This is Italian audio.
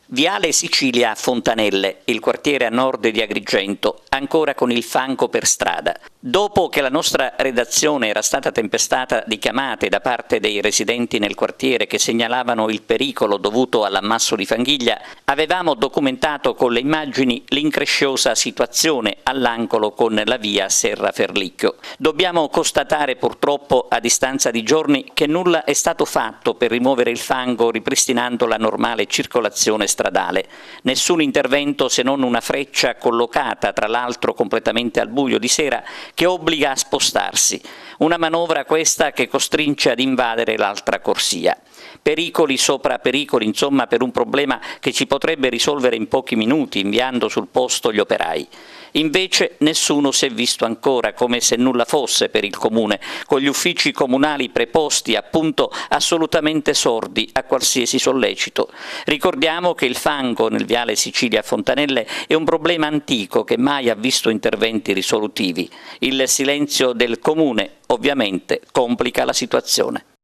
Viale Sicilia a Fontanelle, il quartiere a nord di Agrigento, ancora con il fango per strada. Dopo che la nostra redazione era stata tempestata di chiamate da parte dei residenti nel quartiere che segnalavano il pericolo dovuto all'ammasso di fanghiglia, avevamo documentato con le immagini l'incresciosa situazione all'angolo con la via Serra Ferlicchio. Dobbiamo constatare purtroppo a distanza di giorni che nulla è stato fatto per rimuovere il fango ripristinando la normale circolazione stradale. Nessun intervento se non una freccia collocata, tra l'altro completamente al buio di sera, che obbliga a spostarsi. Una manovra questa che costringe ad invadere l'altra corsia. Pericoli sopra pericoli, insomma, per un problema che ci potrebbe risolvere in pochi minuti inviando sul posto gli operai. Invece nessuno si è visto ancora, come se nulla fosse per il comune, con gli uffici comunali preposti appunto assolutamente sordi a qualsiasi sollecito. Ricordiamo che il fango nel viale Sicilia a Fontanelle è un problema antico che mai ha visto interventi risolutivi. Il silenzio del comune ovviamente complica la situazione.